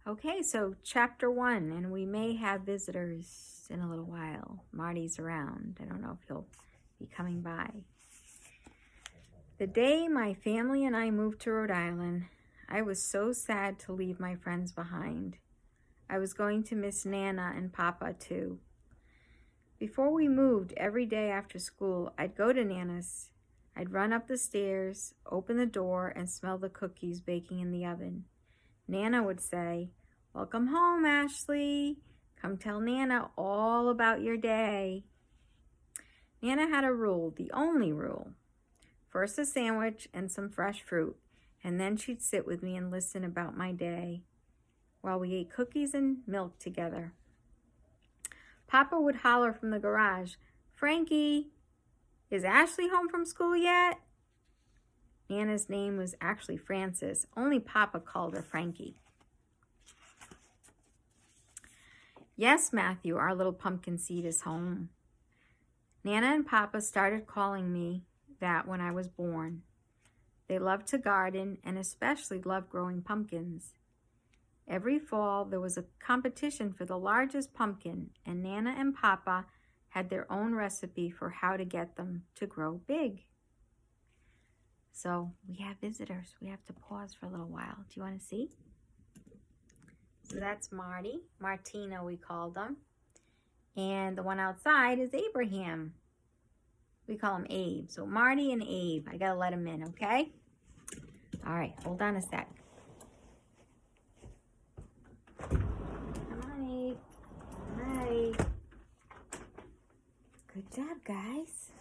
Okay, so chapter 1, and we may have visitors in a little while. Marty's around. I don't know if he'll be coming by. The day my family and I moved to Rhode Island, I was so sad to leave my friends behind. I was going to miss Nana and Papa too. Before we moved, every day after school, I'd go to Nana's. I'd run up the stairs, open the door, and smell the cookies baking in the oven. Nana would say, "Welcome home, Ashley. Come tell Nana all about your day." Nana had a rule, the only rule. First a sandwich and some fresh fruit, and then she'd sit with me and listen about my day while we ate cookies and milk together. Papa would holler from the garage, "Frankie, is Ashley home from school yet?" Nana's name was actually Frances. Only Papa called her Frankie. "Yes, Matthew, our little pumpkin seed is home." Nana and Papa started calling me that when I was born. They loved to garden and especially loved growing pumpkins. Every fall, there was a competition for the largest pumpkin, and Nana and Papa had their own recipe for how to get them to grow big. So we have visitors. We have to pause for a little while. Do you want to see? So that's Marty. Martina, we called him. And the one outside is Abraham. We call him Abe. So Marty and Abe. I got to let him in, okay? All right, hold on a sec. Come on, Abe. All right. Good job, guys.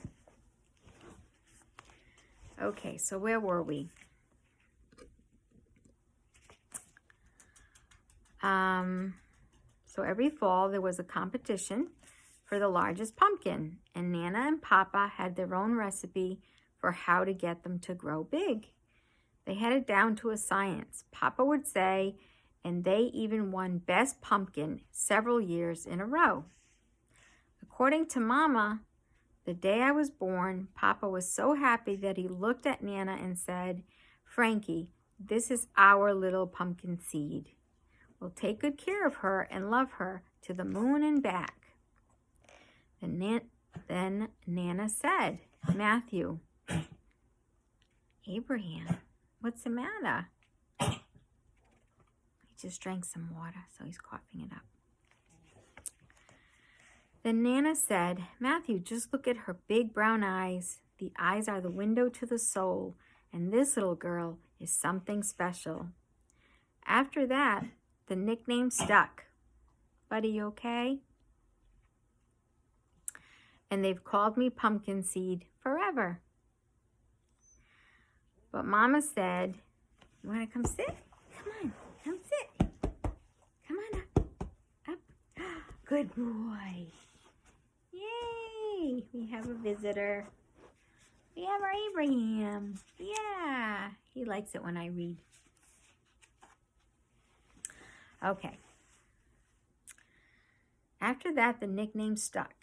Okay, so where were we? So every fall there was a competition for the largest pumpkin, and Nana and Papa had their own recipe for how to get them to grow big. They had it down to a science. Papa would say, and they even won best pumpkin several years in a row. According to Mama, the day I was born, Papa was so happy that he looked at Nana and said, "Frankie, this is our little pumpkin seed. We'll take good care of her and love her to the moon and back." Then Nana said, "Matthew, Abraham, what's the matter?" He just drank some water, so he's coughing it up. Then Nana said, "Matthew, just look at her big brown eyes. The eyes are the window to the soul, and this little girl is something special." After that, the nickname stuck. Buddy, okay? And they've called me Pumpkin Seed forever. But Mama said, "You want to come sit? Come on, come sit. Come on up. Good boy. Yay, we have a visitor. We have our Abraham. Yeah, he likes it when I read. Okay. After that, the nickname stuck,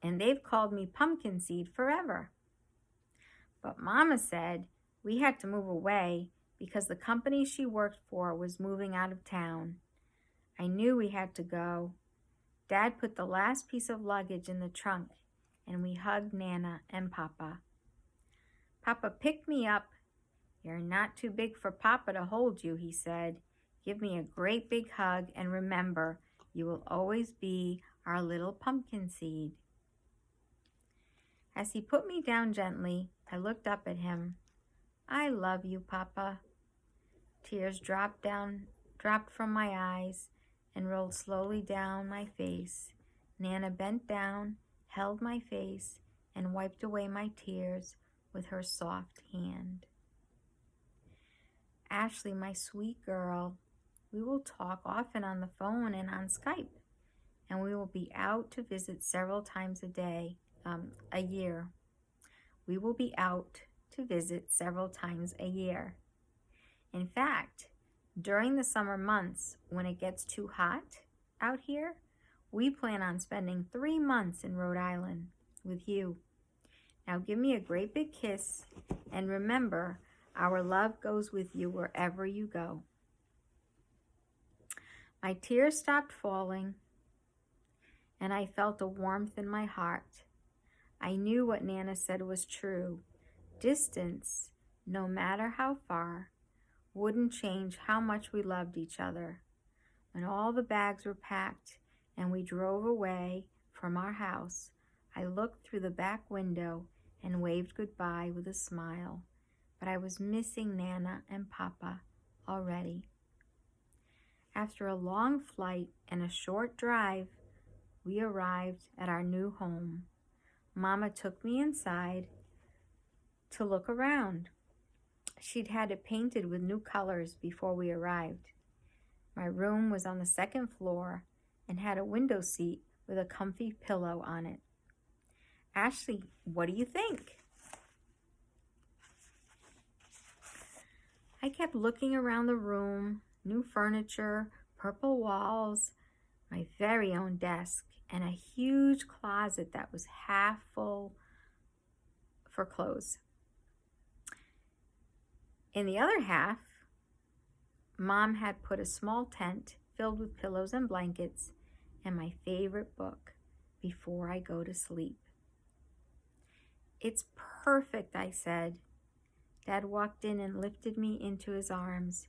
and they've called me Pumpkin Seed forever. But Mama said we had to move away because the company she worked for was moving out of town. I knew we had to go. Dad put the last piece of luggage in the trunk, and we hugged Nana and Papa. Papa picked me up. "You're not too big for Papa to hold you," he said. "Give me a great big hug, and remember, you will always be our little pumpkin seed." As he put me down gently, I looked up at him. "I love you, Papa." Tears dropped from my eyes and rolled slowly down my face. Nana bent down, held my face, and wiped away my tears with her soft hand. "Ashley, my sweet girl, we will talk often on the phone and on Skype, and we will be out to visit several times a year. We will be out to visit several times a year. In fact, during the summer months when it gets too hot out here, we plan on spending 3 months in Rhode Island with you. Now give me a great big kiss, and remember, our love goes with you wherever you go." My tears stopped falling, and I felt a warmth in my heart. I knew what Nana said was true. Distance, no matter how far, wouldn't change how much we loved each other. When all the bags were packed and we drove away from our house, I looked through the back window and waved goodbye with a smile. But I was missing Nana and Papa already. After a long flight and a short drive, we arrived at our new home. Mama took me inside to look around. She'd had it painted with new colors before we arrived. My room was on the second floor and had a window seat with a comfy pillow on it. Ashley, what do you think? I kept looking around the room, new furniture, purple walls, my very own desk, and a huge closet that was half full for clothes. In the other half, Mom had put a small tent filled with pillows and blankets and my favorite book, Before I Go to Sleep. It's perfect, I said. Dad walked in and lifted me into his arms.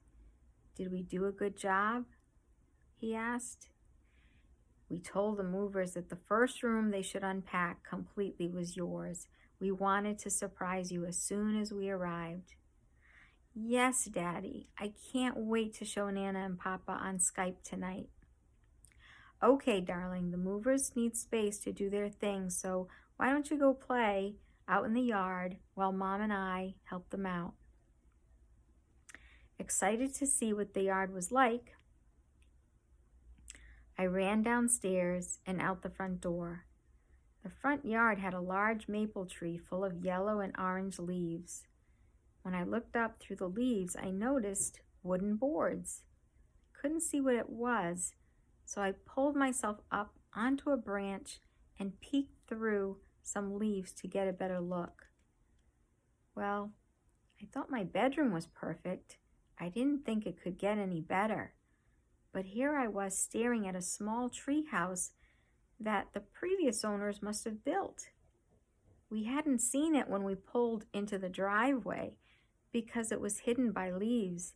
Did we do a good job? He asked. We told the movers that the first room they should unpack completely was yours. We wanted to surprise you as soon as we arrived. Yes, Daddy. I can't wait to show Nana and Papa on Skype tonight. Okay, darling, the movers need space to do their thing, so why don't you go play out in the yard while Mom and I help them out. Excited to see what the yard was like, I ran downstairs and out the front door. The front yard had a large maple tree full of yellow and orange leaves. When I looked up through the leaves, I noticed wooden boards. Couldn't see what it was, so I pulled myself up onto a branch and peeked through some leaves to get a better look. Well, I thought my bedroom was perfect. I didn't think it could get any better. But here I was staring at a small tree house that the previous owners must have built. We hadn't seen it when we pulled into the driveway because it was hidden by leaves.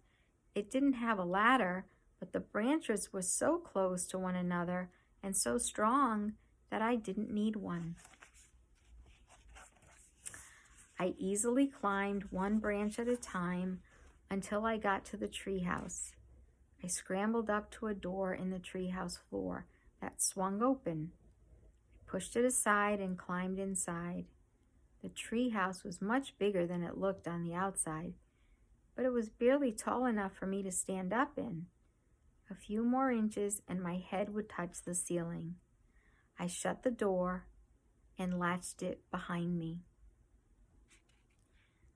It didn't have a ladder, but the branches were so close to one another and so strong that I didn't need one. I easily climbed one branch at a time until I got to the treehouse. I scrambled up to a door in the treehouse floor that swung open. I pushed it aside and climbed inside. The treehouse was much bigger than it looked on the outside, but it was barely tall enough for me to stand up in. A few more inches and my head would touch the ceiling. I shut the door and latched it behind me.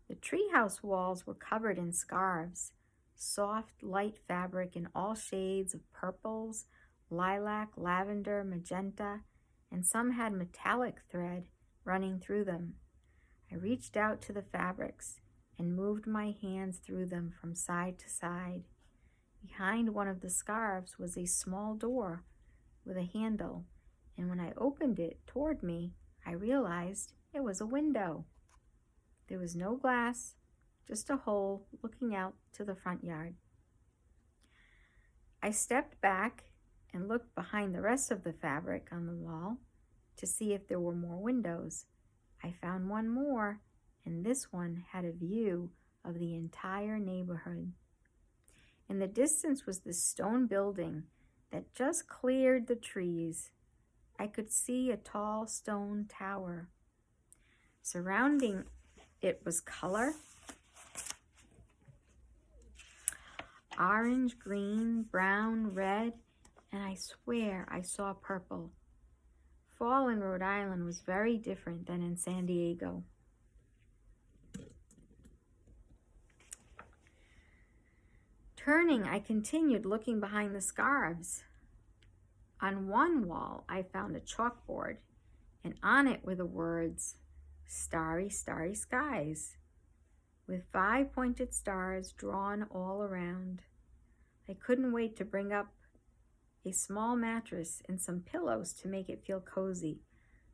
The treehouse walls were covered in scarves, soft, light fabric in all shades of purples, lilac, lavender, magenta, and some had metallic thread running through them. I reached out to the fabrics and moved my hands through them from side to side. Behind one of the scarves was a small door with a handle, and when I opened it toward me, I realized it was a window. There was no glass, just a hole looking out to the front yard. I stepped back and looked behind the rest of the fabric on the wall to see if there were more windows. I found one more, and this one had a view of the entire neighborhood. In the distance was this stone building that just cleared the trees. I could see a tall stone tower. Surrounding it was color. Orange, green, brown, red, and I swear I saw purple. Fall in Rhode Island was very different than in San Diego. Turning, I continued looking behind the scarves. On one wall, I found a chalkboard, and on it were the words, "Starry, starry skies," with 5 pointed stars drawn all around. I couldn't wait to bring up a small mattress, and some pillows to make it feel cozy.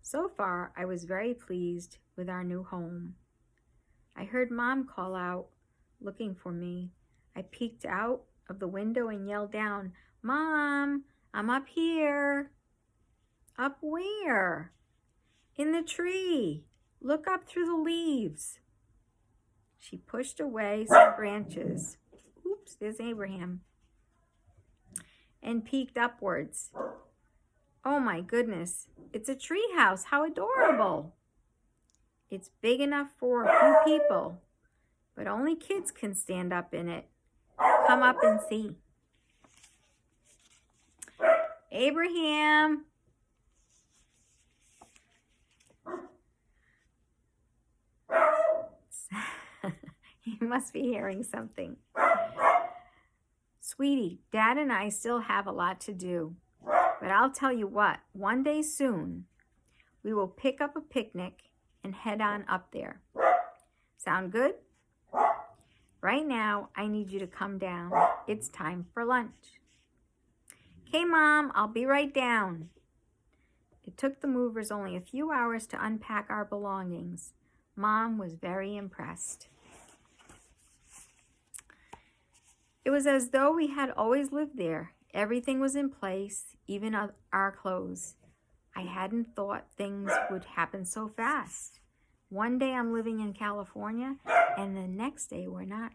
So far, I was very pleased with our new home. I heard Mom call out, looking for me. I peeked out of the window and yelled down, "Mom, I'm up here." "Up where?" "In the tree. Look up through the leaves." She pushed away some branches. Oops, there's Abraham. And peeked upwards. "Oh my goodness, it's a tree house. How adorable." "It's big enough for a few people, but only kids can stand up in it. Come up and see." Abraham. He must be hearing something. "Sweetie, Dad and I still have a lot to do. But I'll tell you what, one day soon, we will pick up a picnic and head on up there. Sound good? Right now, I need you to come down. It's time for lunch." "Okay, Mom, I'll be right down." It took the movers only a few hours to unpack our belongings. Mom was very impressed. It was as though we had always lived there. Everything was in place, even our clothes. I hadn't thought things would happen so fast. One day I'm living in California, and the next day we're not.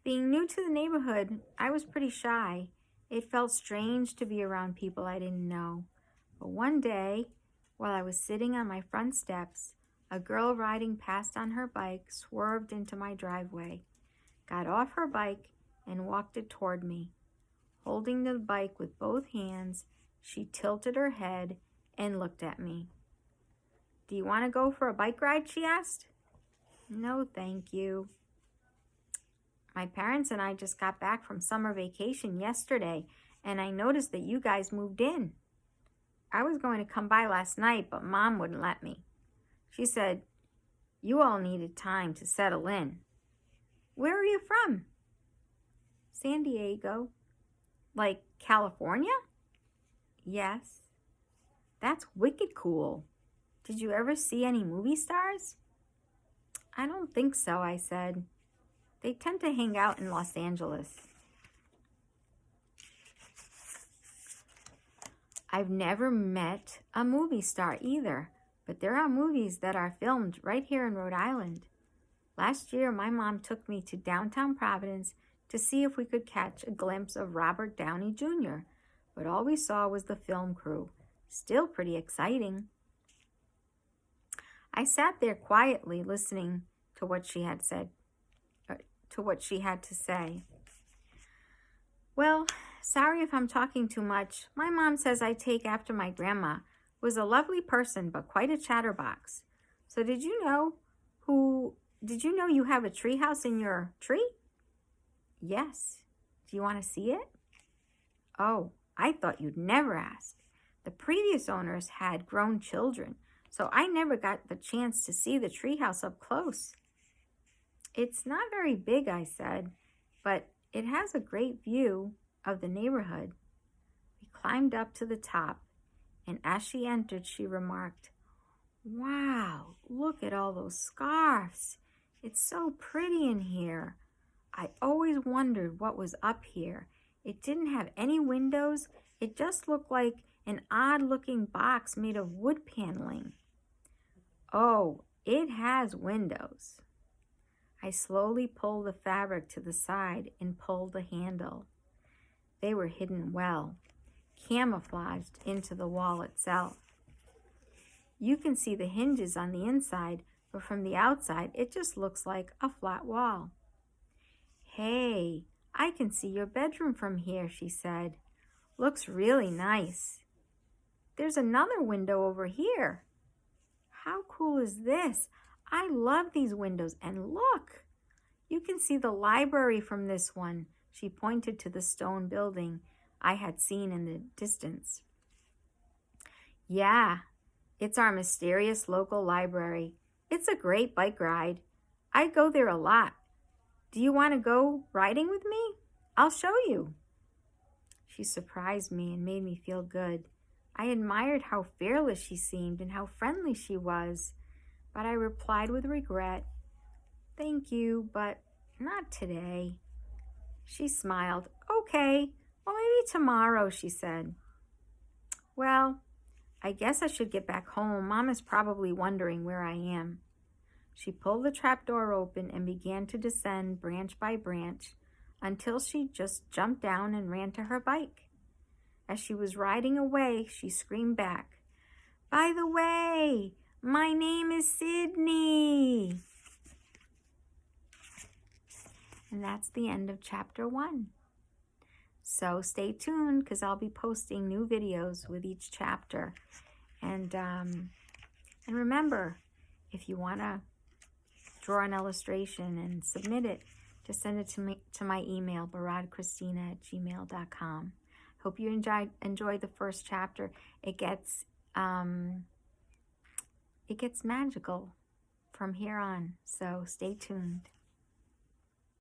Being new to the neighborhood, I was pretty shy. It felt strange to be around people I didn't know. But one day, while I was sitting on my front steps, a girl riding past on her bike swerved into my driveway, got off her bike, and walked it toward me. Holding the bike with both hands, she tilted her head and looked at me. "Do you want to go for a bike ride?" she asked. "No, thank you. My parents and I just got back from summer vacation yesterday, and I noticed that you guys moved in. I was going to come by last night, but Mom wouldn't let me. She said you all needed time to settle in." "Where are you from?" "San Diego." "Like California?" "Yes." "That's wicked cool. Did you ever see any movie stars?" "I don't think so," I said. "They tend to hang out in Los Angeles." "I've never met a movie star either, but there are movies that are filmed right here in Rhode Island. Last year, my mom took me to downtown Providence to see if we could catch a glimpse of Robert Downey Jr., but all we saw was the film crew. Still pretty exciting." I sat there quietly listening to what she had to say. "Well, sorry if I'm talking too much. My mom says I take after my grandma, who was a lovely person but quite a chatterbox. So did you know you have a tree house in your tree?" "Yes. Do you want to see it?" "Oh, I thought you'd never ask. The previous owners had grown children, so I never got the chance to see the treehouse up close." "It's not very big," I said, "but it has a great view of the neighborhood." We climbed up to the top, and as she entered, she remarked, "Wow, look at all those scarfs. It's so pretty in here. I always wondered what was up here. It didn't have any windows. It just looked like an odd-looking box made of wood paneling." "Oh, it has windows." I slowly pulled the fabric to the side and pulled the handle. They were hidden well, camouflaged into the wall itself. You can see the hinges on the inside, but from the outside, it just looks like a flat wall. "Hey, I can see your bedroom from here," she said. "Looks really nice. There's another window over here. How cool is this? I love these windows, and look, you can see the library from this one." She pointed to the stone building I had seen in the distance. "Yeah, it's our mysterious local library. It's a great bike ride. I go there a lot. Do you want to go riding with me? I'll show you." She She surprised me and made me feel good. I admired how fearless she seemed and how friendly she was, but I replied with regret, "Thank you, but not today." She smiled. "Okay, well, maybe tomorrow," she said. "Well, I guess I should get back home. Mom is probably wondering where I am." She pulled the trapdoor open and began to descend branch by branch until she just jumped down and ran to her bike. As she was riding away, she screamed back, "By the way, my name is Sydney." And that's the end of chapter 1. So stay tuned because I'll be posting new videos with each chapter. And remember, if you want to draw an illustration and submit it, just send it to my email, berardcristina@gmail.com. Hope you enjoyed the first chapter. It gets magical from here on, so stay tuned.